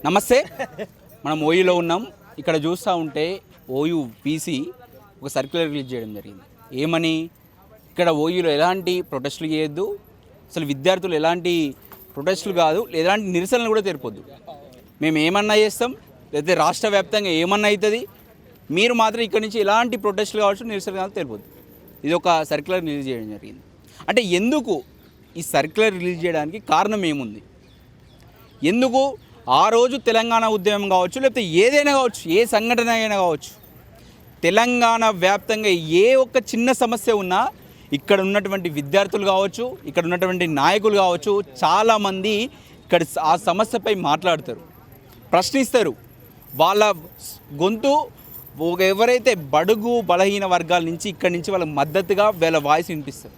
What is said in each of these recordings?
నమస్తే. మనం ఓయూలో ఉన్నాం. ఇక్కడ చూస్తూ ఉంటే ఓయూ పీసీ ఒక సర్క్యులర్ రిలీజ్ చేయడం జరిగింది. ఏమని, ఇక్కడ ఓయూలో ఎలాంటి ప్రొటెస్టులు చేయొద్దు, అసలు విద్యార్థులు ఎలాంటి ప్రొటెస్టులు కాదు, ఎలాంటి నిరసనలు కూడా తెరపొద్దు. మేము ఏమన్నా చేస్తాం, లేకపోతే రాష్ట్ర వ్యాప్తంగా ఏమన్నా అవుతుంది, మీరు మాత్రం ఇక్కడ నుంచి ఎలాంటి ప్రొటెస్టులు కావచ్చు, నిరసనలు కావచ్చు తెరపొద్దు. ఇది ఒక సర్క్యులర్ రిలీజ్ చేయడం జరిగింది. అంటే ఎందుకు ఈ సర్క్యులర్ రిలీజ్ చేయడానికి కారణం ఏముంది? ఎందుకు ఆ రోజు తెలంగాణ ఉద్యమం కావచ్చు, లేకపోతే ఏదైనా కావచ్చు, ఏ సంఘటన అయినా కావచ్చు, తెలంగాణ వ్యాప్తంగా ఏ ఒక్క చిన్న సమస్య ఉన్నా ఇక్కడ ఉన్నటువంటి విద్యార్థులు కావచ్చు, ఇక్కడ ఉన్నటువంటి నాయకులు కావచ్చు, చాలామంది ఇక్కడ ఆ సమస్యపై మాట్లాడతారు, ప్రశ్నిస్తారు. వాళ్ళ గొంతు ఎవరైతే బడుగు బలహీన వర్గాల నుంచి ఇక్కడి నుంచి వాళ్ళకి మద్దతుగా వీళ్ళ వాయిస్ వినిపిస్తారు.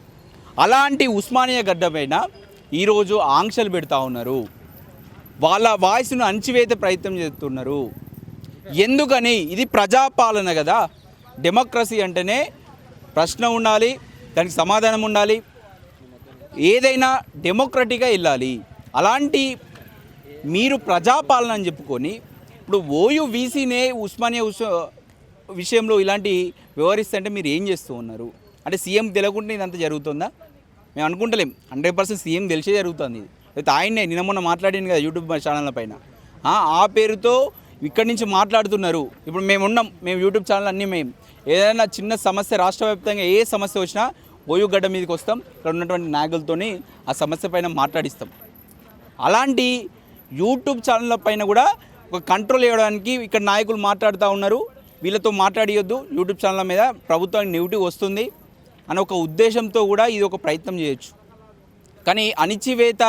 అలాంటి ఉస్మానియా గడ్డ పైన ఈరోజు ఆంక్షలు పెడతా ఉన్నారు. వాళ్ళ వాయిస్ను అణచివేత ప్రయత్నం చేస్తున్నారు. ఎందుకని? ఇది ప్రజాపాలన కదా. డెమోక్రసీ అంటేనే ప్రశ్న ఉండాలి, దానికి సమాధానం ఉండాలి, ఏదైనా డెమోక్రటిక్గా వెళ్ళాలి. అలాంటి మీరు ప్రజాపాలన అని చెప్పుకొని ఇప్పుడు ఓయూ వీసీనే ఉస్మానియా విషయంలో ఇలాంటి వ్యవహరిస్తుంటే మీరు ఏం చేస్తూ ఉన్నారు? అంటే సీఎం తెలియకుండా ఇదంతా జరుగుతుందా? మేము అనుకుంటలేం. 100% సీఎం తెలిసే జరుగుతుంది. ఇది అయితే ఆయనే నిన్న మొన్న మాట్లాడింది కదా యూట్యూబ్ ఛానళ్ళ పైన, ఆ పేరుతో ఇక్కడి నుంచి మాట్లాడుతున్నారు. ఇప్పుడు మేము యూట్యూబ్ ఛానల్ అన్నీ మేము ఏదైనా చిన్న సమస్య రాష్ట్ర వ్యాప్తంగా ఏ సమస్య వచ్చినా ఓయూ గడ్డ మీదకి వస్తాం, ఇక్కడ ఉన్నటువంటి నాయకులతోని ఆ సమస్య పైన మాట్లాడిస్తాం. అలాంటి యూట్యూబ్ ఛానళ్ళ పైన కూడా ఒక కంట్రోల్ ఇవ్వడానికి ఇక్కడ నాయకులు మాట్లాడుతూ ఉన్నారు. వీళ్ళతో మాట్లాడియొద్దు, యూట్యూబ్ ఛానళ్ళ మీద ప్రభుత్వానికి నెగిటివ్ వస్తుంది అనే ఒక ఉద్దేశంతో కూడా ఇది ఒక ప్రయత్నం చేయొచ్చు. కానీ అణిచివేత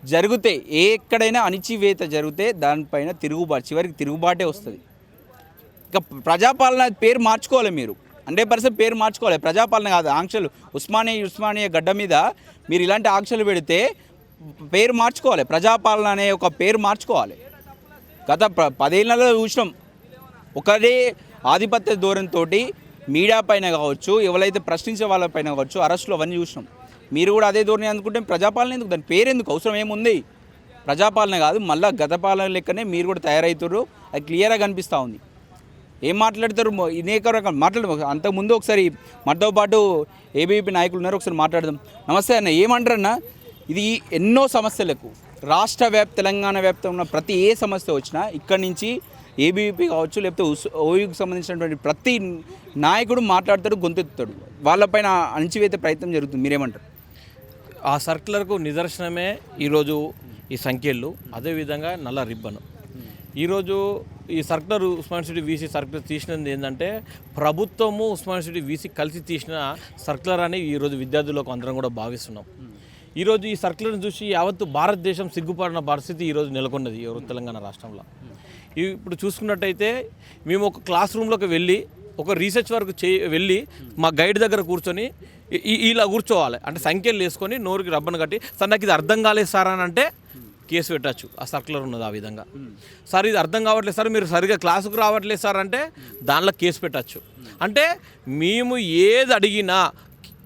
జరిగితే, ఎక్కడైనా అణిచివేత జరిగితే దానిపైన తిరుగుబాటు, చివరికి తిరుగుబాటే వస్తుంది. ఇక ప్రజాపాలన పేరు మార్చుకోవాలి, మీరు 100% పేరు మార్చుకోవాలి. ప్రజాపాలన కాదు, ఆంక్షలు. ఉస్మానియా గడ్డ మీద మీరు ఇలాంటి ఆంక్షలు పెడితే పేరు మార్చుకోవాలి, ప్రజాపాలన అనే ఒక పేరు మార్చుకోవాలి. గత 10 ఏళ్లలో చూసినాం, ఒకటే ఆధిపత్య ధోరణితో మీడియా పైన కావచ్చు, ఎవరైతే ప్రశ్నించే వాళ్ళపైన కావచ్చు అరెస్టులు అవన్నీ చూసినాం. మీరు కూడా అదే ధోరణి అనుకుంటే ప్రజాపాలన ఎందుకు? దాని పేరు ఎందుకు? అవసరం ఏముంది? ప్రజాపాలన కాదు, మళ్ళీ గత పాలన లెక్కనే మీరు కూడా తయారవుతారు. అది క్లియర్గా కనిపిస్తూ ఉంది. ఏం మాట్లాడతారు? అనేక రకాల మాట్లాడదు. అంతకుముందు ఒకసారి మనతో పాటు ఏబీవీపీ నాయకులు ఉన్నారు, ఒకసారి మాట్లాడదాం. నమస్తే అన్న, ఏమంటారన్నా? ఇది ఎన్నో సమస్యలకు తెలంగాణ వ్యాప్తంగా ఉన్న ప్రతి ఏ సమస్య వచ్చినా ఇక్కడి నుంచి ఏబీవీపీ కావచ్చు, లేకపోతే ఓయూకి సంబంధించినటువంటి ప్రతి నాయకుడు మాట్లాడతాడు, గొంతెత్తుతాడు. వాళ్ళపైన అణచివేత ప్రయత్నం జరుగుతుంది. మీరేమంటారు? ఆ సర్క్యులర్కు నిదర్శనమే ఈరోజు ఈ సంఖ్యలు, అదేవిధంగా నల్ల రిబ్బన్. ఈరోజు ఈ circular Osmania university VC circular తీసినది ఏంటంటే ప్రభుత్వము ఉస్మానియా యూనివర్సిటీ వీసీ కలిసి తీసిన సర్క్యులర్ అని ఈరోజు విద్యార్థులకు అందరం కూడా భావిస్తున్నాం. ఈరోజు ఈ సర్క్యులర్ని చూసి యావత్తు భారతదేశం సిగ్గుపడిన పరిస్థితి ఈరోజు నెలకొన్నది తెలంగాణ రాష్ట్రంలో. ఇప్పుడు చూసుకున్నట్టయితే మేము ఒక క్లాస్ రూమ్లోకి వెళ్ళి ఒక రీసెర్చ్ వర్క్ వెళ్ళి మా గైడ్ దగ్గర కూర్చొని ఇలా కూర్చోవాలి, అంటే సంఖ్యలు వేసుకొని నోరుకి రబ్బను కట్టి, సార్ నాకు ఇది అర్థం కాలేదు సార్ అని అంటే కేసు పెట్టచ్చు. ఆ సర్క్యులర్ ఉన్నది ఆ విధంగా. సార్ ఇది అర్థం కావట్లేదు సార్, మీరు సరిగ్గా క్లాసుకు రావట్లేదు సార్ అంటే దానిలో కేసు పెట్టచ్చు. అంటే మేము ఏది అడిగినా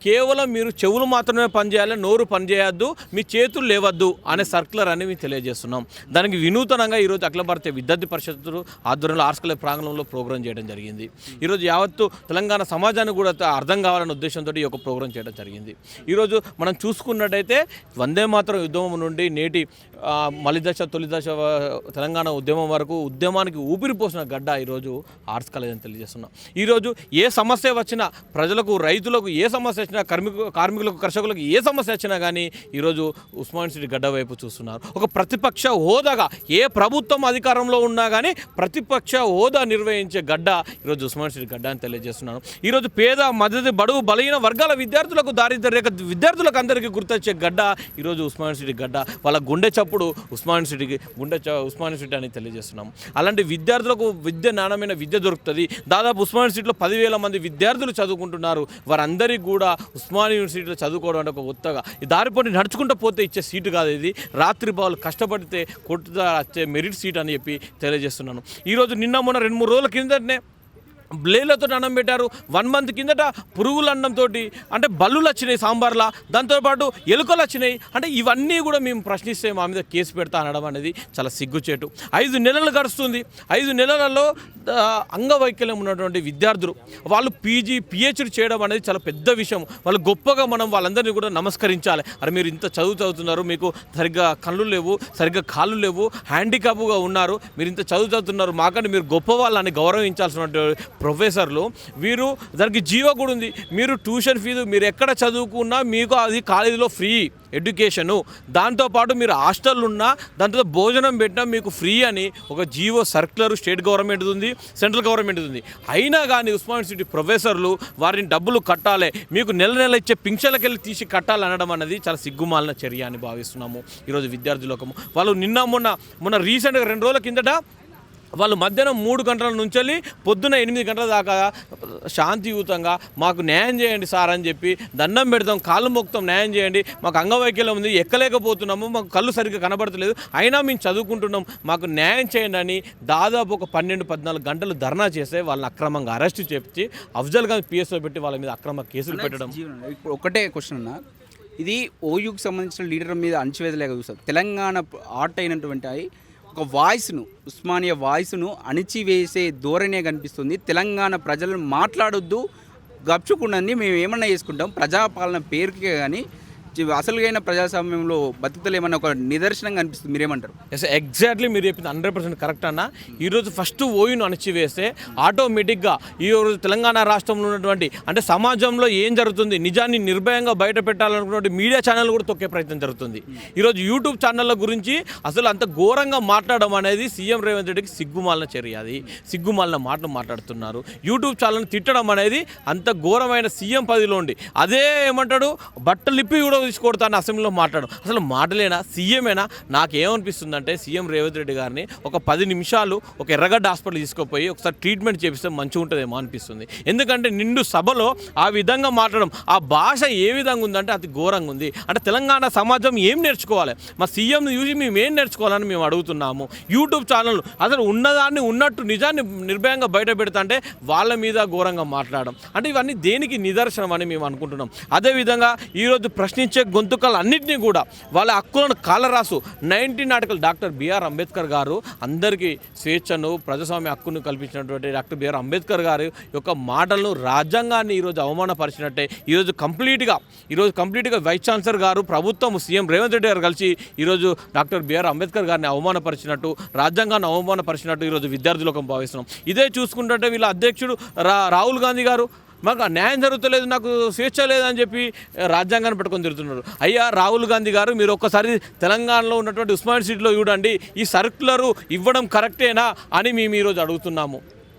కేవలం మీరు చెవులు మాత్రమే పనిచేయాలి, నోరు పనిచేయద్దు, మీ చేతులు లేవద్దు అనే సర్క్యులర్ అని మేము తెలియజేస్తున్నాం. దానికి వినూతనంగా ఈరోజు అఖిల భారతీయ విద్యార్థి పరిషత్తు ఆధ్వర్యంలో ఆర్ట్స్ కాలేజ్ ప్రాంగణంలో ప్రోగ్రాం చేయడం జరిగింది. ఈరోజు యావత్తు తెలంగాణ సమాజానికి కూడా అర్థం కావాలనే ఉద్దేశంతో ఈ యొక్క ప్రోగ్రాం చేయడం జరిగింది. ఈరోజు మనం చూసుకున్నట్టయితే వందే మాతరం ఉద్యమం నుండి నేటి మలిదశ తొలిదశ తెలంగాణ ఉద్యమం వరకు ఉద్యమానికి ఊపిరిపోసిన గడ్డ ఈరోజు ఆర్ట్స్ కాలేజ్ అని తెలియజేస్తున్నాం. ఈరోజు ఏ సమస్య వచ్చినా, ప్రజలకు రైతులకు ఏ సమస్య వచ్చినా, కార్మికులకు కర్షకులకు ఏ సమస్య వచ్చినా కానీ ఈరోజు ఉస్మానియా యూనివర్సిటీ గడ్డ వైపు చూస్తున్నారు. ఒక ప్రతిపక్ష హోదాగా ఏ ప్రభుత్వం అధికారంలో ఉన్నా కానీ ప్రతిపక్ష హోదా నిర్వహించే గడ్డ ఈరోజు ఉస్మానియా యూనివర్సిటీ గడ్డ అని తెలియజేస్తున్నాను. ఈరోజు పేద మధ్య బడుగు బలహీన వర్గాల విద్యార్థులకు, దారిద్ర్య రేఖ విద్యార్థులకు అందరికీ గుర్తొచ్చే గడ్డ ఈరోజు ఉస్మానియా యూనివర్సిటీ గడ్డ. వాళ్ళ గుండె చప్పుడు ఉస్మానియా యూనివర్సిటీ అని తెలియజేస్తున్నాం. అలాంటి విద్యార్థులకు నాణ్యమైన విద్య దొరుకుతుంది. దాదాపు ఉస్మానియా యూనివర్సిటీలో 10,000 మంది విద్యార్థులు చదువుకుంటున్నారు. వారందరికీ కూడా ఉస్మానియా యూనివర్సిటీలో చదువుకోవడం అంటే ఒక ఉత్తగా ఈ దారిపోటీ నడుచుకుంటూ పోతే ఇచ్చే సీటు కాదు ఇది. రాత్రి బావులు కష్టపడితే కొట్టుదా వచ్చే మెరిట్ సీట్ అని చెప్పి తెలియజేస్తున్నాను. ఈరోజు నిన్న మొన్న 2-3 రోజుల కిందనే బ్లేడ్లతో అన్నం పెట్టారు. 1 month కిందట పురుగుల అన్నంతో అంటే బల్లులు వచ్చినాయి సాంబార్లా, దాంతోపాటు ఎలుకలు వచ్చినాయి. అంటే ఇవన్నీ కూడా మేము ప్రశ్నిస్తే మా మీద కేసు పెడతా అనడం అనేది చాలా సిగ్గుచేటు. 5 నెలలు గడుస్తుంది. 5 నెలలలో అంగవైకల్యం ఉన్నటువంటి విద్యార్థులు వాళ్ళు పీజీ పిహెచ్డి చేయడం అనేది చాలా పెద్ద విషయం. వాళ్ళు గొప్పగా మనం వాళ్ళందరినీ కూడా నమస్కరించాలి. అరే మీరు ఇంత చదువుతున్నారు, మీకు సరిగ్గా కళ్ళు లేవు, సరిగ్గా కాళ్ళు లేవు, హ్యాండిక్యాప్గా ఉన్నారు, మీరు ఇంత చదువుతున్నారు, మాకంటే మీరు గొప్ప వాళ్ళని గౌరవించాల్సినటువంటి ప్రొఫెసర్లు వీరు. దానికి జీవో కూడా ఉంది. మీరు ట్యూషన్ ఫీజు మీరు ఎక్కడ చదువుకున్నా మీకు అది కాలేజీలో ఫ్రీ ఎడ్యుకేషను, దాంతోపాటు మీరు హాస్టల్ ఉన్నా దాంతో భోజనం పెట్టినా మీకు ఫ్రీ అని ఒక జీవో సర్క్యులర్ స్టేట్ గవర్నమెంట్ ఉంది, సెంట్రల్ గవర్నమెంట్ ఉంది. అయినా కానీ ఉస్మానియా యూనివర్సిటీ ప్రొఫెసర్లు వారిని డబ్బులు కట్టాలి, మీకు నెల ఇచ్చే పింఛన్లకెళ్ళి తీసి కట్టాలనడం అనేది చాలా సిగ్గుమాలిన చర్య అని భావిస్తున్నాము ఈరోజు విద్యార్థి లోకము. వాళ్ళు మొన్న రీసెంట్గా 2 రోజుల కిందట వాళ్ళు మధ్యాహ్నం 3 గంటల నుంచి పొద్దున 8 గంటల దాకా శాంతియుతంగా మాకు న్యాయం చేయండి సార్ అని చెప్పి దండం పెడతాం, కాళ్ళు మొక్కుతాం, న్యాయం చేయండి, మాకు అంగవైకల్యం ఉంది, ఎక్కలేకపోతున్నాము, మాకు కళ్ళు సరిగ్గా కనబడతలేదు, అయినా మేము చదువుకుంటున్నాం, మాకు న్యాయం చేయండి అని దాదాపు ఒక 12-14 గంటలు ధర్నా చేస్తే వాళ్ళని అక్రమంగా అరెస్ట్ చేసి అఫ్జల్ ఖాన్ పిఎస్ఓ పెట్టి వాళ్ళ మీద అక్రమ కేసులు పెట్టడం. ఇప్పుడు ఒకటే క్వశ్చన్ అన్న, ఇది ఓయూకి సంబంధించిన లీడర్ మీద అణచివేదలేక చూస్తారు. తెలంగాణ ఆర్ట్ అయినటువంటి ఒక వాయిస్ను, ఉస్మానియా వాయిస్ను అణిచివేసే ధోరణే కనిపిస్తుంది. తెలంగాణ ప్రజలను మాట్లాడొద్దు, గప్చుకుండండి, మేము ఏమన్నా చేసుకుంటాం, ప్రజాపాలన పేరుకే కానీ అసలుగైన ప్రజాస్వామ్యంలో బతుకుతలేమన్న ఒక నిదర్శనంగా అనిపిస్తుంది. మీరేమంటారు? ఎగ్జాక్ట్లీ మీరు చెప్పింది 100% కరెక్ట్ అన్న. ఈరోజు ఫస్ట్ ఓయూను అణచివేస్తే ఆటోమేటిక్గా ఈరోజు తెలంగాణ రాష్ట్రంలో ఉన్నటువంటి అంటే సమాజంలో ఏం జరుగుతుంది నిజాన్ని నిర్భయంగా బయట పెట్టాలనుకున్నటువంటి మీడియా ఛానల్ కూడా తొక్కే ప్రయత్నం జరుగుతుంది. ఈరోజు యూట్యూబ్ ఛానళ్ళ గురించి అసలు అంత ఘోరంగా మాట్లాడడం అనేది సీఎం రేవంత్ రెడ్డికి సిగ్గుమాలిన చర్య. అది సిగ్గుమాలిన మాటలు మాట్లాడుతున్నారు. యూట్యూబ్ ఛానల్ని తిట్టడం అనేది అంత ఘోరమైన సీఎం పదవిలో ఉండి అదే ఏమంటాడు బట్టలిప్పి కూడా తీసుకొడతాను అసెంబ్లీలో మాట్లాడడం అసలు మాటలేనా? సీఎమేనా? నాకేమనిపిస్తుందంటే సీఎం రేవంత్ రెడ్డి గారిని ఒక 10 నిమిషాలు ఒక ఎర్రగడ్డ హాస్పిటల్ తీసుకుపోయి ఒకసారి ట్రీట్మెంట్ చేపిస్తే మంచిగా ఉంటుందేమో అనిపిస్తుంది. ఎందుకంటే నిండు సభలో ఆ విధంగా మాట్లాడడం, ఆ భాష ఏ విధంగా ఉందంటే అతి ఘోరంగా ఉంది. అంటే తెలంగాణ సమాజం ఏం నేర్చుకోవాలి? మా సీఎంని చూసి మేము ఏం నేర్చుకోవాలని మేము అడుగుతున్నాము. యూట్యూబ్ ఛానల్ అసలు ఉన్నదాన్ని ఉన్నట్టు నిజాన్ని నిర్భయంగా బయట పెడతా అంటే వాళ్ళ మీద ఘోరంగా మాట్లాడడం అంటే ఇవన్నీ దేనికి నిదర్శనం అని మేము అనుకుంటున్నాం. అదేవిధంగా ఈరోజు ప్రశ్నించే గొంతుకలు అన్నింటినీ కూడా వాళ్ళ హక్కులను కాలరాసు 19 ఆర్టికల్ డాక్టర్ బిఆర్ అంబేద్కర్ గారు అందరికీ స్వేచ్ఛను ప్రజాస్వామ్య హక్కును కల్పించినటువంటి డాక్టర్ బిఆర్ అంబేద్కర్ గారు యొక్క మాటలను రాజ్యాంగాన్ని ఈరోజు అవమానపరిచినట్టే ఈరోజు కంప్లీట్గా వైస్ ఛాన్సలర్ గారు ప్రభుత్వం సీఎం రేవంత్ రెడ్డి గారు కలిసి ఈరోజు డాక్టర్ బిఆర్ అంబేద్కర్ గారిని అవమానపరిచినట్టు రాజ్యాంగాన్ని అవమానపరిచినట్టు ఈరోజు విద్యార్థులకు భావిస్తున్నాం. ఇదే చూసుకుంటుంటే వీళ్ళ అధ్యక్షుడు రాహుల్ గాంధీ గారు మాకు న్యాయం జరుగుతలేదు, నాకు స్వేచ్ఛ లేదని చెప్పి రాజ్యాంగాన్ని పెట్టుకొని తిరుగుతున్నారు. అయ్యా రాహుల్ గాంధీ గారు మీరు ఒక్కసారి తెలంగాణలో ఉన్నటువంటి ఉస్మానియా యూనివర్సిటీలో చూడండి, ఈ సర్క్యులరు ఇవ్వడం కరెక్టేనా అని మేము ఈరోజు అడుగుతున్నాము.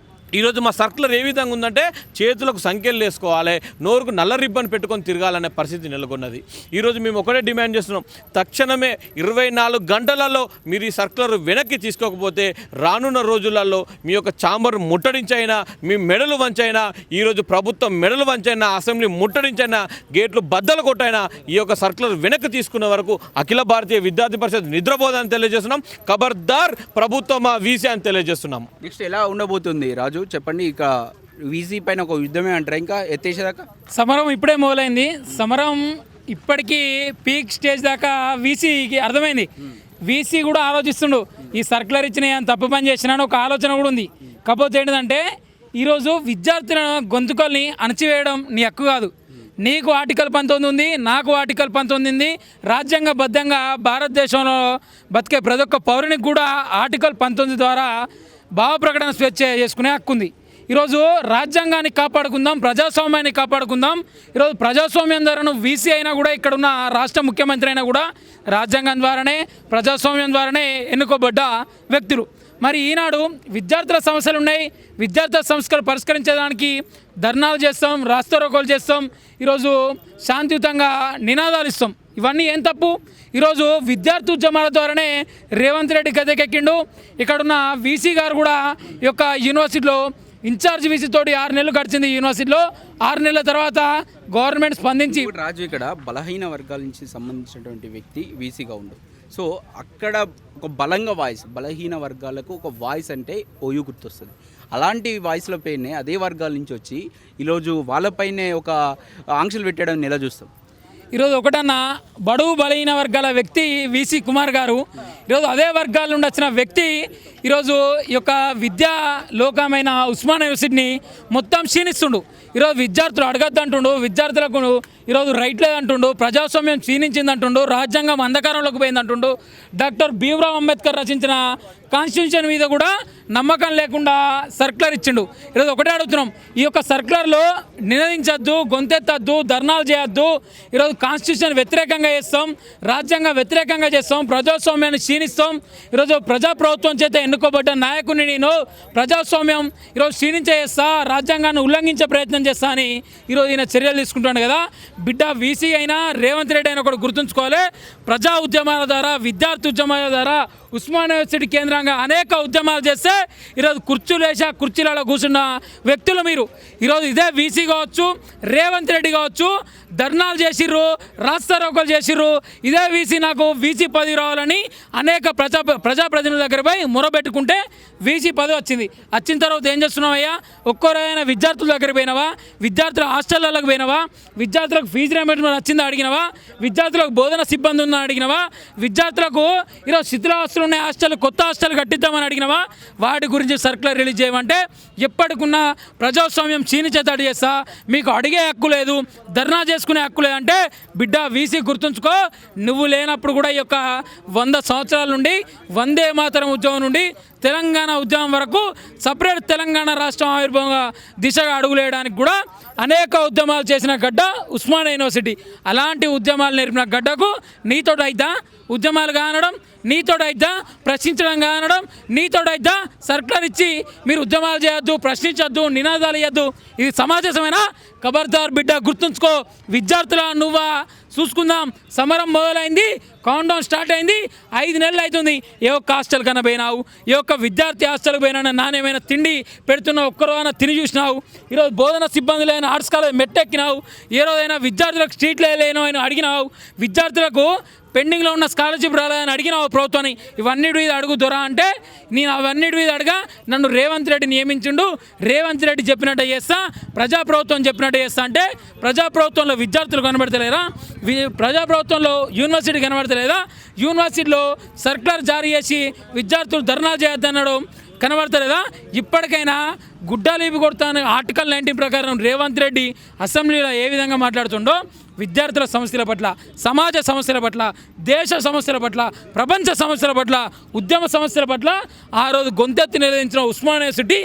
ఈరోజు మా సర్కులర్ ఏ విధంగా ఉందంటే చేతులకు సంఖ్యలు వేసుకోవాలి, నోరుకు నల్ల రిబ్బన్ పెట్టుకొని తిరగాలనే పరిస్థితి నెలకొన్నది. ఈరోజు మేము ఒకటే డిమాండ్ చేస్తున్నాం, తక్షణమే 24 గంటలలో మీరు ఈ సర్కులర్ వెనక్కి తీసుకోకపోతే రానున్న రోజులలో మీ యొక్క ఛాంబర్ ముట్టడించైనా మీ మెడలు వంచైనా ఈరోజు ప్రభుత్వం మెడలు వంచైనా అసెంబ్లీ ముట్టడించైనా గేట్లు బద్దలు కొట్టైనా ఈ యొక్క సర్కులర్ వెనక్కి తీసుకునే వరకు అఖిల భారతీయ విద్యార్థి పరిషత్ నిద్రపోదని తెలియజేస్తున్నాం. ఖబర్దార్ ప్రభుత్వం వీసీ అని తెలియజేస్తున్నాం. నెక్స్ట్ ఎలా ఉండబోతుంది రాజు చెప్పండి? ఇక వీసీ పైన ఒక యుద్ధమే అంటారా ఇంకా ఎత్తేసేదాకా? సమరం ఇప్పుడే మొదలైంది. సమరం ఇప్పటికీ పీక్ స్టేజ్ దాకా వీసీకి అర్థమైంది. వీసీ కూడా ఆలోచిస్తుండు, ఈ సర్కులర్ ఇచ్చిన ఏం తప్పు పని చేసినా ఒక ఆలోచన కూడా ఉంది. కాకపోతే ఏంటంటే ఈరోజు విద్యార్థుల గొంతుకల్ని అణచివేయడం నీ హక్కు కాదు. నీకు ఆర్టికల్ 19 ఉంది, నాకు ఆర్టికల్ 19 ఉంది. రాజ్యాంగబద్ధంగా భారతదేశంలో బతికే ప్రతి ఒక్క పౌరునికి కూడా ఆర్టికల్ 19 ద్వారా భావ ప్రకటన స్వేచ్ఛ చేసుకునే హక్కు ఉంది. ఈరోజు రాజ్యాంగాన్ని కాపాడుకుందాం, ప్రజాస్వామ్యాన్ని కాపాడుకుందాం. ఈరోజు ప్రజాస్వామ్యం ద్వారా వీసీ అయినా కూడా ఇక్కడ ఉన్న రాష్ట్ర ముఖ్యమంత్రి అయినా కూడా రాజ్యాంగం ద్వారానే ప్రజాస్వామ్యం ద్వారానే ఎన్నుకోబడ్డ వ్యక్తులు. మరి ఈనాడు విద్యార్థుల సమస్యలు ఉన్నాయి, విద్యార్థుల సమస్యలు పరిష్కరించడానికి ధర్నాలు చేస్తాం, రాస్తారోకోలు చేస్తాం, ఈరోజు శాంతియుతంగా నినాదాలు ఇస్తాం. ఇవన్నీ ఏం తప్పు? ఈరోజు విద్యార్థి ఉద్యమాల ద్వారానే రేవంత్ రెడ్డి గద్దెకెక్కిండు. ఇక్కడున్న వీసీ గారు కూడా ఈ యొక్క యూనివర్సిటీలో ఇన్ఛార్జ్ వీసీ తోటి 6 నెలలు గడిచింది. యూనివర్సిటీలో 6 నెలల తర్వాత గవర్నమెంట్ స్పందించి రాజు ఇక్కడ బలహీన వర్గాల నుంచి సంబంధించినటువంటి వ్యక్తి వీసీగా ఉండు. సో అక్కడ ఒక బలంగా వాయిస్, బలహీన వర్గాలకు ఒక వాయిస్ అంటే ఓయూ గుర్తొస్తుంది. అలాంటి వాయిస్ల పైనే అదే వర్గాల నుంచి వచ్చి ఈరోజు వాళ్ళపైనే ఒక ఆంక్షలు పెట్టడం ఎలా చూస్తాం? ఈరోజు ఒకటన్నా బడుగు బలహీన వర్గాల వ్యక్తి వీసీ కుమార్ గారు ఈరోజు అదే వర్గాల నుండి వచ్చిన వ్యక్తి ఈరోజు ఈ యొక్క విద్యా లోకమైన ఉస్మానియా యూనివర్సిటీని మొత్తం క్షీణిస్తుండు. ఈరోజు విద్యార్థులు అడగద్దు అంటుండు, విద్యార్థులకు ఈరోజు రైట్ లేదంటుండు, ప్రజాస్వామ్యం క్షీణించింది అంటుండు, రాజ్యాంగం అంధకారంలోకి పోయింది అంటుండు. డాక్టర్ భీమ్రావ్ అంబేద్కర్ రచించిన కాన్స్టిట్యూషన్ మీద కూడా నమ్మకం లేకుండా సర్క్యులర్ ఇచ్చిండు. ఈరోజు ఒకటే అడుగుతున్నాం, ఈ యొక్క సర్క్యులర్లో నినదించద్దు, గొంతెత్తద్దు, ధర్నాలు చేయొద్దు, ఈరోజు కాన్స్టిట్యూషన్ వ్యతిరేకంగా చేస్తాం, రాజ్యాంగం వ్యతిరేకంగా చేస్తాం, ప్రజాస్వామ్యాన్ని క్షీణిస్తాం, ఈరోజు ప్రజాప్రభుత్వం చేత ఎన్నుకోబడ్డ నాయకుడిని నేను ప్రజాస్వామ్యం ఈరోజు క్షీణించేస్తా, రాజ్యాంగాన్ని ఉల్లంఘించే ప్రయత్నం చేస్తా అని ఈరోజు ఈయన చర్యలు తీసుకుంటాడు కదా. బిడ్డ వీసీ అయినా రేవంత్ రెడ్డి అయినా కూడా గుర్తుంచుకోవాలి, ప్రజా ఉద్యమాల ద్వారా, విద్యార్థి ఉద్యమాల ద్వారా ఉస్మానియా యూనివర్సిటీ కేంద్రంగా అనేక ఉద్యమాలు చేస్తే ఈరోజు కుర్చీలు వేసి ఆ కుర్చీలలో కూర్చున్న వ్యక్తులు మీరు. ఈరోజు ఇదే వీసీ కావచ్చు, రేవంత్ రెడ్డి కావచ్చు, ధర్నాలు చేసిర్రు, రాస్తారోకలు చేసిర్రు. ఇదే వీసీ నాకు వీసీ పదవి రావాలని అనేక ప్రజాప్రతినిధుల దగ్గర పోయి మొరబెట్టుకుంటే వీసీ పదవి వచ్చింది. వచ్చిన తర్వాత ఏం చేస్తున్నావయ్యా? ఒక్కరైనా విద్యార్థుల దగ్గర పోయినావా? విద్యార్థుల హాస్టళ్ళకి పోయినావా? విద్యార్థులకు ఫీజు రియంబర్స్మెంట్ వచ్చిందా అడిగినవా? విద్యార్థులకు బోధన సిబ్బంది ఉందా అడిగినవా? విద్యార్థులకు ఈరోజు శిథిలావస్థలు ఉన్నాయి హాస్టల్, కొత్త హాస్టల్ కట్టిద్దామని అడిగినవా? వాటి గురించి సర్క్యులర్ రిలీజ్ చేయమంటే ఎప్పటికున్న ప్రజాస్వామ్యం క్షీణించేటట్టు చేస్తా, మీకు అడిగే హక్కు లేదు, ధర్నా చేసుకునే హక్కు లేదంటే బిడ్డ వీసీ గుర్తుంచుకో, నువ్వు లేనప్పుడు కూడా ఈ యొక్క 100 సంవత్సరాల నుండి వందే మాతరం ఉద్యమం నుండి తెలంగాణ ఉద్యమం వరకు సపరేట్ తెలంగాణ రాష్ట్రం ఆవిర్భావ దిశగా అడుగులేయడానికి కూడా అనేక ఉద్యమాలు చేసిన గడ్డ ఉస్మానియా యూనివర్సిటీ. అలాంటి ఉద్యమాలు నేర్పిన గడ్డకు నీతోటైద్దా ఉద్యమాలు కానడం, నీతోటైద్దా ప్రశ్నించడం కానడం, నీతోటైద్దా సర్క్యులర్ ఇచ్చి మీరు ఉద్యమాలు చేయొద్దు, ప్రశ్నించొద్దు, నినాదాలు ఇవ్వద్దు. ఇది సమాజమేనా? ఖబర్దార్ బిడ్డ గుర్తుంచుకో. విద్యార్థుల నువ్వా చూసుకుందాం, సమరం మొదలైంది, కౌంట్డౌన్ స్టార్ట్ అయింది, 5 నెలలు అవుతుంది. ఏ ఒక్క హాస్టల్ కన్నా పోయినావు? ఏ ఒక్క విద్యార్థి హాస్టల్కి పోయినా నాణ్యమైన తిండి పెడుతున్న ఒక్కరోజైనా తిని చూసినావు? ఈరోజు బోధన సిబ్బంది లేని ఆర్ట్స్ కాలేజ్ మెట్టెక్కినావు? ఏ రోజైనా విద్యార్థులకు స్ట్రీట్లో లేనో అని అడిగినావు? విద్యార్థులకు పెండింగ్లో ఉన్న స్కాలర్షిప్ రాలేదని అడిగినావు ప్రభుత్వాన్ని? ఇవన్నిటి మీద అడుగు దొరా అంటే నేను అవన్నిటి మీద అడగా నన్ను రేవంత్ రెడ్డి నియమించిండు, రేవంత్ రెడ్డి చెప్పినట్టు చేస్తా, ప్రజాప్రభుత్వం చెప్పినట్టు చేస్తా అంటే ప్రజాప్రభుత్వంలో విద్యార్థులు కనబడతలేరా? ప్రజాప్రభుత్వంలో యూనివర్సిటీ కనబడతలేదా? యూనివర్సిటీలో సర్క్యులర్ జారీ చేసి విద్యార్థులు ధర్నా చేయొద్దన్నాడు కనబడతలేదా? ఇప్పటికైనా గుడ్డలీపి కొడతాను ఆర్టికల్ 19 ప్రకారం రేవంత్ రెడ్డి అసెంబ్లీలో ఏ విధంగా మాట్లాడుతుండో విద్యార్థుల సమస్యల పట్ల, సమాజ సమస్యల పట్ల, దేశ సమస్యల పట్ల, ప్రపంచ సమస్యల పట్ల, ఉద్యమ సమస్యల పట్ల ఆ రోజు గొంతెత్తి నిలదించిన ఉస్మానియా యూనివర్సిటీ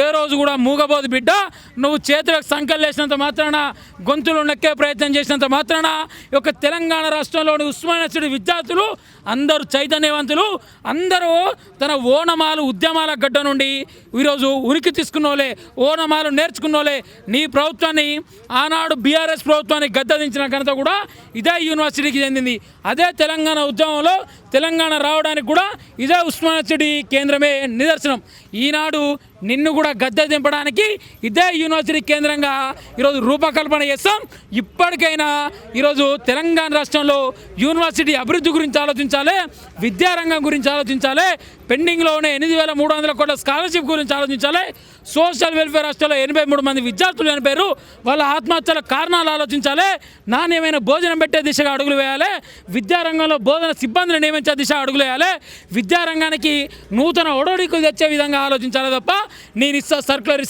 ఏ రోజు కూడా మూగబోదు బిడ్డ. నువ్వు చేతులకు సంఖ్యలు వేసినంత మాత్రాన, గొంతులు నక్కే ప్రయత్నం చేసినంత మాత్రాన ఈ యొక్క తెలంగాణ రాష్ట్రంలోని ఉస్మానియా యూనివర్సిటీ విద్యార్థులు అందరూ చైతన్యవంతులు, అందరూ తన ఓనమాలు ఉద్యమాల గడ్డ నుండి ఈరోజు ఉనికి తీసుకున్నోలే, ఓనమాలు నేర్చుకున్నోలే. నీ ప్రభుత్వాన్ని ఆనాడు బీఆర్ఎస్ ప్రభుత్వాన్ని గద్దదించిన ఘనత కూడా ఇదే యూనివర్సిటీకి చెందింది. అదే తెలంగాణ ఉద్యమంలో తెలంగాణ రావడానికి కూడా ఇదే ఉస్మానియా యూనివర్సిటీ కేంద్రమే నిదర్శనం. ఈనాడు నిన్ను కూడా గద్దె దింపడానికి ఇదే యూనివర్సిటీ కేంద్రంగా ఈరోజు రూపకల్పన చేస్తాం. ఇప్పటికైనా ఈరోజు తెలంగాణ రాష్ట్రంలో యూనివర్సిటీ అభివృద్ధి గురించి ఆలోచించాలి, విద్యారంగం గురించి ఆలోచించాలి, పెండింగ్లో ఉన్న 8,300 కోట్ల స్కాలర్షిప్ గురించి ఆలోచించాలి, సోషల్ వెల్ఫేర్ హాస్టల్లో 83 మంది విద్యార్థులు చనిపోయారు, వాళ్ళ ఆత్మహత్యల కారణాలు ఆలోచించాలి, నాణ్యమైన భోజనం పెట్టే దిశగా అడుగులు వేయాలి, విద్యారంగంలో బోధన సిబ్బందిని నియమించే దిశగా అడుగులు వేయాలి, విద్యారంగానికి నూతన ఒడోడికులు తెచ్చే విధంగా ఆలోచించాలి తప్ప నేను సర్క్యులర్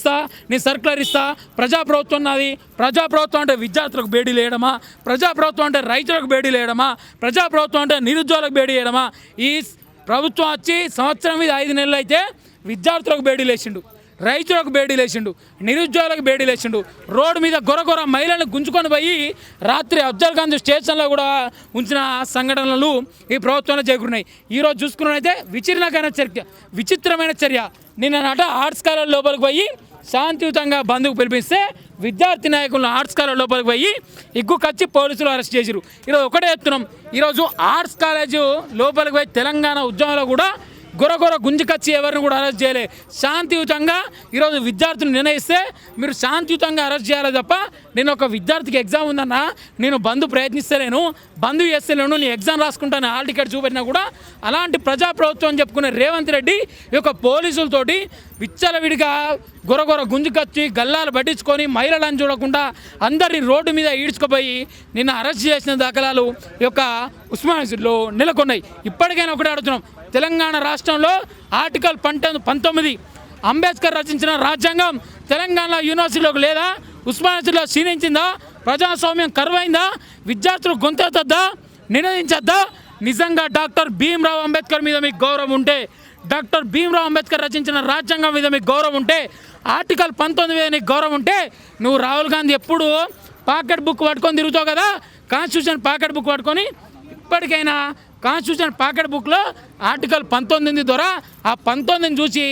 ఇస్తా ప్రజాప్రభుత్వం నాది, ప్రజాప్రభుత్వం అంటే విద్యార్థులకు బేడీలు వేయడమా, ప్రజాప్రభుత్వం అంటే రైతులకు బేడీలు వేయడమా, ప్రజాప్రభుత్వం అంటే నిరుద్యోగులకు బేడీ వేయడమా? ఈ ప్రభుత్వం వచ్చి సంవత్సరం మీద 5 నెలలు అయితే విద్యార్థులకు బేడీలు వేసిండు, రైతులకు బేడీలు వేసిండు, నిరుద్యోగులకు బేడీలు వేసిండు, రోడ్డు మీద గొరగొర మహిళలను గుంజుకొని పోయి రాత్రి అఫ్జల్గంజ్ స్టేషన్లో కూడా ఉంచిన సంఘటనలు ఈ ప్రభుత్వంలో చేకూరినాయి. ఈరోజు చూసుకున్నట్లయితే విచిత్రమైన చర్య. నిన్న నాట ఆర్ట్స్ కాలేజ్ లోపలికి పోయి శాంతియుతంగా బంధుకు పిలిపిస్తే విద్యార్థి నాయకులను ఆర్ట్స్ కాలేజ్ లోపలికి పోయి ఇగ్గుకొచ్చి పోలీసులు అరెస్ట్ చేసిరు. ఈరోజు ఒకటే చెప్తున్నాం, ఈరోజు ఆర్ట్స్ కాలేజ్ లోపలికి పోయి తెలంగాణ ఉద్యమంలో కూడా గొరగొర గుంజుకొచ్చి ఎవరిని కూడా అరెస్ట్ చేయలే. శాంతియుతంగా ఈరోజు విద్యార్థులు నిర్ణయిస్తే మీరు శాంతియుతంగా అరెస్ట్ చేయాలి తప్ప, నేను ఒక విద్యార్థికి ఎగ్జామ్ ఉందన్నా నేను బంధు ప్రయత్నిస్తలేను, బంధు చేస్తలేను, నీ ఎగ్జామ్ రాసుకుంటాను హాల్ టికెట్ చూపెట్టినా కూడా అలాంటి ప్రజాప్రభుత్వం అని చెప్పుకునే రేవంత్ రెడ్డి ఈ యొక్క పోలీసులతోటి విచ్చలవిడిగా గొరగొర గుంజుకొచ్చి గల్లాలు పట్టించుకొని మహిళలను చూడకుండా అందరినీ రోడ్డు మీద ఈడ్చుకుపోయి నిన్న అరెస్ట్ చేసిన దాఖలాలు ఈ యొక్క ఉస్మానియాలో నెలకొన్నాయి. ఇప్పటికైనా ఒకటే అడుగుతున్నాం, తెలంగాణ రాష్ట్రంలో ఆర్టికల్ 19 అంబేద్కర్ రచించిన రాజ్యాంగం తెలంగాణ యూనివర్సిటీలోకి లేదా? ఉస్మానియాలో క్షీణించిందా? ప్రజాస్వామ్యం కరువైందా? విద్యార్థులు గొంతెత్తద్దా? నినదించద్దా? నిజంగా డాక్టర్ భీమ్రావ్ అంబేద్కర్ మీద మీకు గౌరవం ఉంటే, డాక్టర్ భీమ్రావ్ అంబేద్కర్ రచించిన రాజ్యాంగం మీద మీకు గౌరవం ఉంటే, ఆర్టికల్ 19 మీద నీకు గౌరవం ఉంటే, నువ్వు రాహుల్ గాంధీ ఎప్పుడు పాకెట్ బుక్ పట్టుకొని తిరుగుతావు కదా, కాన్స్టిట్యూషన్ పాకెట్ బుక్ పట్టుకొని. ఇప్పటికైనా కాన్స్టిట్యూషన్ పాకెట్ బుక్లో ఆర్టికల్ 19 ద్వారా ఆ 19 చూసి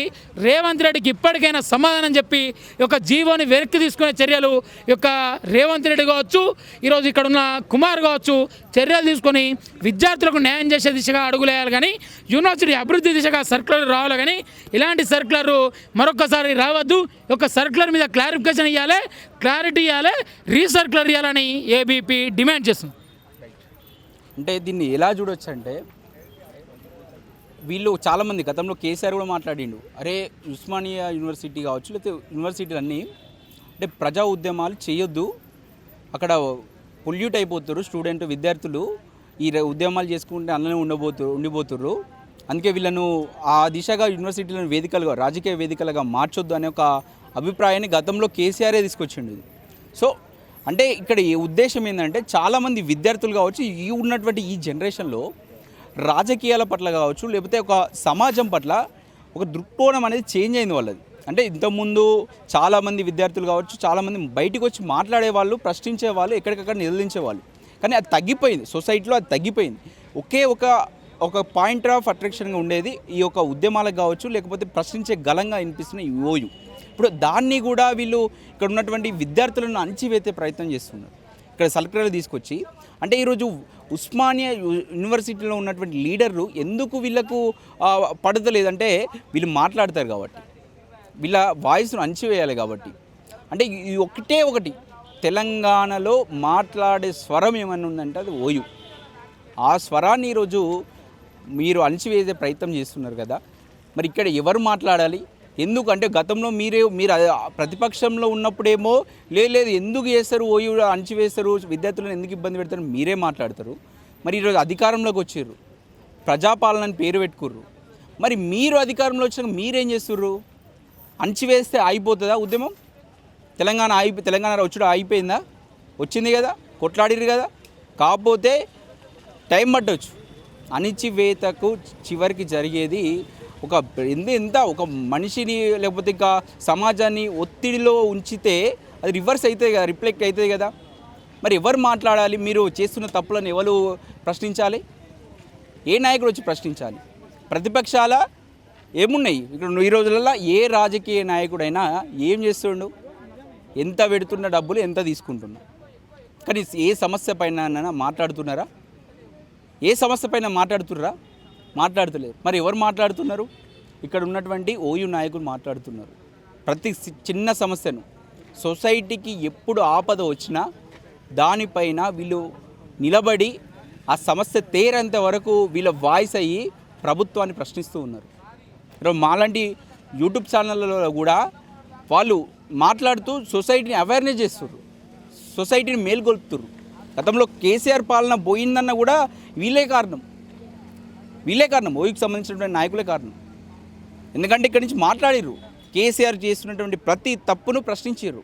రేవంత్ రెడ్డికి ఇప్పటికైనా సమాధానం చెప్పి ఈ యొక్క జీవోని వెనక్కి తీసుకునే చర్యలు ఈ యొక్క రేవంత్ రెడ్డి కావచ్చు, ఈరోజు ఇక్కడ ఉన్న కుమార్ కావచ్చు చర్యలు తీసుకొని విద్యార్థులకు న్యాయం చేసే దిశగా అడుగులేయాలి. కానీ యూనివర్సిటీ అభివృద్ధి దిశగా సర్క్యులర్ రావాలి, కానీ ఇలాంటి సర్క్యులర్ మరొకసారి రావద్దు. ఈ యొక్క సర్క్యులర్ మీద క్లారిఫికేషన్ ఇవ్వాలి, క్లారిటీ ఇవ్వాలి, రీసర్క్యులర్ ఇవ్వాలని ఏబీపీ డిమాండ్ చేస్తుంది. అంటే దీన్ని ఎలా చూడొచ్చు అంటే, వీళ్ళు చాలామంది గతంలో కేసీఆర్ కూడా మాట్లాడిండు, అరే ఉస్మానియా యూనివర్సిటీ కావచ్చు లేకపోతే యూనివర్సిటీలన్నీ అంటే ప్రజా ఉద్యమాలు చేయొద్దు, అక్కడ పొల్యూట్ అయిపోతారు స్టూడెంట్ విద్యార్థులు, ఈ ఉద్యమాలు చేసుకుంటే అందులోనే ఉండిపోతుర్రు, అందుకే వీళ్ళను ఆ దిశగా యూనివర్సిటీలను వేదికలుగా రాజకీయ వేదికలుగా మార్చొద్దు అనే ఒక అభిప్రాయాన్ని గతంలో కేసీఆరే తీసుకొచ్చిండు. సో అంటే ఇక్కడ ఈ ఉద్దేశం ఏంటంటే, చాలామంది విద్యార్థులు కావచ్చు ఈ ఉన్నటువంటి ఈ జనరేషన్లో రాజకీయాల పట్ల కావచ్చు లేకపోతే ఒక సమాజం పట్ల ఒక దృక్కోణం అనేది చేంజ్ అయింది వాళ్ళది. అంటే ఇంతకుముందు చాలామంది విద్యార్థులు కావచ్చు చాలామంది బయటకు వచ్చి మాట్లాడేవాళ్ళు, ప్రశ్నించేవాళ్ళు, ఎక్కడికక్కడ నిలదించేవాళ్ళు. కానీ అది తగ్గిపోయింది, సొసైటీలో అది తగ్గిపోయింది. ఒకే ఒక పాయింట్ ఆఫ్ అట్రాక్షన్గా ఉండేది ఈ యొక్క ఉద్యమాలకు కావచ్చు లేకపోతే ప్రశ్నించే గలంగా వినిపిస్తున్న ఈ ఓయూ. ఇప్పుడు దాన్ని కూడా వీళ్ళు ఇక్కడ ఉన్నటువంటి విద్యార్థులను అణచివేసే ప్రయత్నం చేస్తున్నారు. ఇక్కడ సర్క్యులర్ తీసుకొచ్చి అంటే ఈరోజు ఉస్మానియా యూనివర్సిటీలో ఉన్నటువంటి లీడర్లు ఎందుకు వీళ్ళకు పడతలేదంటే, వీళ్ళు మాట్లాడతారు కాబట్టి, వీళ్ళ వాయిస్ను అణచివేయాలి కాబట్టి. అంటే ఈ ఒకటి తెలంగాణలో మాట్లాడే స్వరం ఏమన్నా ఉందంటే అది ఓయూ. ఆ స్వరాన్ని ఈరోజు మీరు అణచివేసే ప్రయత్నం చేస్తున్నారు కదా. మరి ఇక్కడ ఎవరు మాట్లాడాలి? ఎందుకంటే గతంలో మీరు ప్రతిపక్షంలో ఉన్నప్పుడేమో లేదు ఎందుకు చేస్తారు, ఓయూ అణచివేస్తారు, విద్యార్థులను ఎందుకు ఇబ్బంది పెడతారు మీరే మాట్లాడతారు. మరి ఈరోజు అధికారంలోకి వచ్చారు, ప్రజాపాలనని పేరు పెట్టుకుర్రు, మరి మీరు అధికారంలో వచ్చినాక మీరేం చేస్తుర్రు? అణచివేస్తే ఆగిపోతుందా ఉద్యమం? తెలంగాణ వచ్చుడు ఆగిపోయిందా? వచ్చింది కదా, కొట్లాడిరు కదా. కాకపోతే టైం పట్టవచ్చు. అణచివేతకు చివరికి జరిగేది ఒక మనిషిని లేకపోతే ఇంకా సమాజాన్ని ఒత్తిడిలో ఉంచితే అది రివర్స్ అవుతుంది కదా, రిఫ్లెక్ట్ అవుతుంది కదా. మరి ఎవరు మాట్లాడాలి? మీరు చేస్తున్న తప్పులను ఎవరు ప్రశ్నించాలి? ఏ నాయకుడు వచ్చి ప్రశ్నించాలి? ప్రతిపక్షాల ఏమున్నాయి ఇక్కడ ఈ రోజులలో? ఏ రాజకీయ నాయకుడైనా ఏం చేస్తుండు? ఎంత పెడుతున్న డబ్బులు ఎంత తీసుకుంటున్నా? కానీ ఏ సమస్య పైన మాట్లాడుతున్నారా? ఏ సమస్య పైన మాట్లాడుతున్నారా? మాట్లాడుతలేరు. మరి ఎవరు మాట్లాడుతున్నారు? ఇక్కడ ఉన్నటువంటి ఓయూ నాయకులు మాట్లాడుతున్నారు. ప్రతి చిన్న సమస్యను సొసైటీకి ఎప్పుడు ఆపద వచ్చినా దానిపైన వీళ్ళు నిలబడి ఆ సమస్య తేరేంత వరకు వీళ్ళ వాయిస్ అయ్యి ప్రభుత్వాన్ని ప్రశ్నిస్తూ ఉన్నారు. మాలాంటి యూట్యూబ్ ఛానళ్ళలో కూడా వాళ్ళు మాట్లాడుతూ సొసైటీని అవేర్నెస్ చేస్తున్నారు, సొసైటీని మేల్కొల్పుతున్నారు. గతంలో కేసీఆర్ పాలన పోయిందన్న కూడా వీళ్ళే కారణం, ఓయూకి సంబంధించినటువంటి నాయకులే కారణం. ఎందుకంటే ఇక్కడి నుంచి మాట్లాడిర్రు, కేసీఆర్ చేస్తున్నటువంటి ప్రతి తప్పును ప్రశ్నించారు.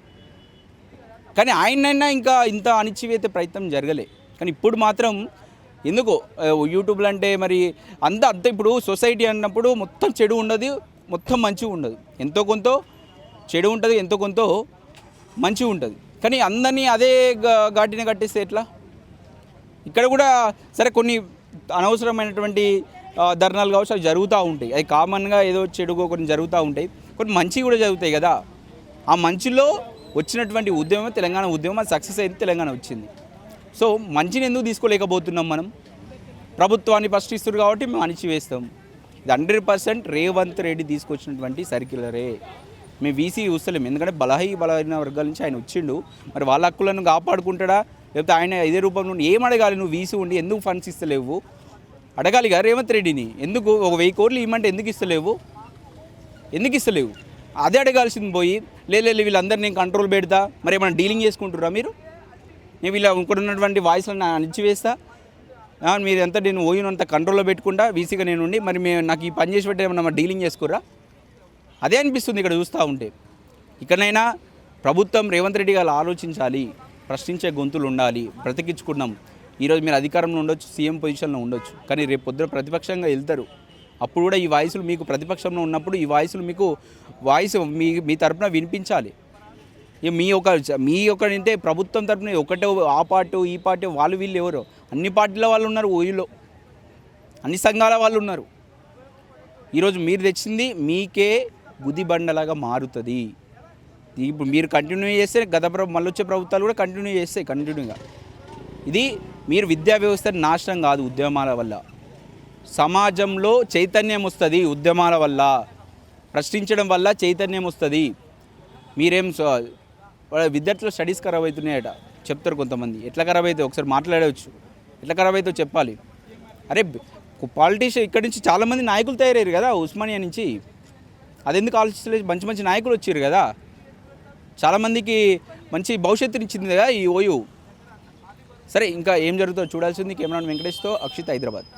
కానీ ఆయనైనా ఇంకా ఇంత అణిచివేత ప్రయత్నం జరగలే. కానీ ఇప్పుడు మాత్రం ఎందుకో యూట్యూబ్లో అంటే మరి అంత ఇప్పుడు సొసైటీ అన్నప్పుడు మొత్తం చెడు ఉండదు, మొత్తం మంచిగా ఉండదు. ఎంతో కొంత చెడు ఉంటుంది, ఎంతో కొంత మంచిగా ఉంటుంది. కానీ అందరినీ అదే ఘాటిని కట్టిస్తే ఎట్లా? ఇక్కడ కూడా సరే కొన్ని అనవసరమైనటువంటి ధర్నాలు కావచ్చు అవి జరుగుతూ ఉంటాయి, అవి కామన్గా ఏదో చెడుగో కొన్ని జరుగుతూ ఉంటాయి, కొన్ని మంచి కూడా జరుగుతాయి కదా. ఆ మంచిలో వచ్చినటువంటి ఉద్యమం తెలంగాణ ఉద్యమం, అది సక్సెస్ అయితే తెలంగాణ వచ్చింది. సో మంచిని ఎందుకు తీసుకోలేకపోతున్నాం మనం? ప్రభుత్వాన్ని ప్రశ్నిస్తున్నారు కాబట్టి మేము అణిచివేస్తాం. ఇది 100% రేవంత్ రెడ్డి తీసుకొచ్చినటువంటి సర్క్యులరే. మేము వీసీ చూస్తలేము, ఎందుకంటే బలహీన వర్గాల నుంచి ఆయన వచ్చిండు. మరి వాళ్ళ హక్కులను కాపాడుకుంటాడా, లేకపోతే ఆయన ఇదే రూపంలో ఏం అడగాలి? నువ్వు వీసీ ఉండి ఎందుకు ఫండ్స్ ఇస్తలేవు అడగాలి కదా రేవంత్ రెడ్డిని. ఎందుకు 1000 కోట్లు ఇవ్వమంటే ఎందుకు ఇస్తలేవు? అదే అడగాల్సింది పోయి లేదు వీళ్ళందరూ నేను కంట్రోల్ పెడతా, మరి ఏమైనా డీలింగ్ చేసుకుంటుర్రా మీరు? నేను వీళ్ళ ఇక్కడ ఉన్నటువంటి వాయిస్లను అణిచివేస్తా, మీరు ఎంత నేను ఓయినంత కంట్రోల్లో పెట్టుకుంటా వీసీగా నేను ఉండి, మరి నాకు ఈ పని చేసి పెట్టి ఏమన్నా డీలింగ్ చేసుకుర్రా? అదే అనిపిస్తుంది ఇక్కడ చూస్తూ ఉంటే. ఇక్కడైనా ప్రభుత్వం రేవంత్ రెడ్డి గారు ఆలోచించాలి, ప్రశ్నించే గొంతులు ఉండాలి. బ్రతికించుకున్నాం, ఈరోజు మీరు అధికారంలో ఉండొచ్చు, సీఎం పొజిషన్లో ఉండొచ్చు, కానీ రేపు పొద్దున ప్రతిపక్షంగా వెళ్తారు. అప్పుడు కూడా ఈ వాయిస్లు మీకు ప్రతిపక్షంలో ఉన్నప్పుడు ఈ వాయిస్లు మీకు మీ తరపున వినిపించాలి. మీ యొక్క అంటే ప్రభుత్వం తరపున ఒకటే ఆ పార్టీ ఈ పార్టీ వాళ్ళు వీళ్ళు ఎవరు, అన్ని పార్టీల వాళ్ళు ఉన్నారు, ఓయిలో అన్ని సంఘాల వాళ్ళు ఉన్నారు. ఈరోజు మీరు తెచ్చింది మీకే గుదిబండలాగా మారుతుంది. ఇప్పుడు మీరు కంటిన్యూ చేస్తే మళ్ళీ వచ్చే ప్రభుత్వాలు కూడా కంటిన్యూ చేస్తాయి కంటిన్యూగా. ఇది మీరు విద్యా వ్యవస్థ నాశనం కాదు, ఉద్యమాల వల్ల సమాజంలో చైతన్యం వస్తుంది. ఉద్యమాల వల్ల ప్రశ్నించడం వల్ల చైతన్యం వస్తుంది. మీరేం విద్యార్థుల స్టడీస్ ఖరాబ్ అవుతున్నాయట చెప్తారు కొంతమంది. ఎట్లా ఖరాబ్ అవుతాయి ఒకసారి మాట్లాడవచ్చు, ఎట్లా ఖరాబ్ అవుతాయో చెప్పాలి. అరే పాలిటీషియన్ ఇక్కడి నుంచి చాలామంది నాయకులు తయారయ్యారు కదా ఉస్మానియా నుంచి, అదెందుకు ఆలోచించలేదు? మంచి మంచి నాయకులు వచ్చారు కదా, చాలామందికి మంచి భవిష్యత్తునిచ్చింది కదా ఈ ఓయూ. సరే ఇంకా ఏం జరుగుతుందో చూడాల్సింది. కెమెరామెన్ వెంకటేష్తో అక్షిత్, హైదరాబాద్.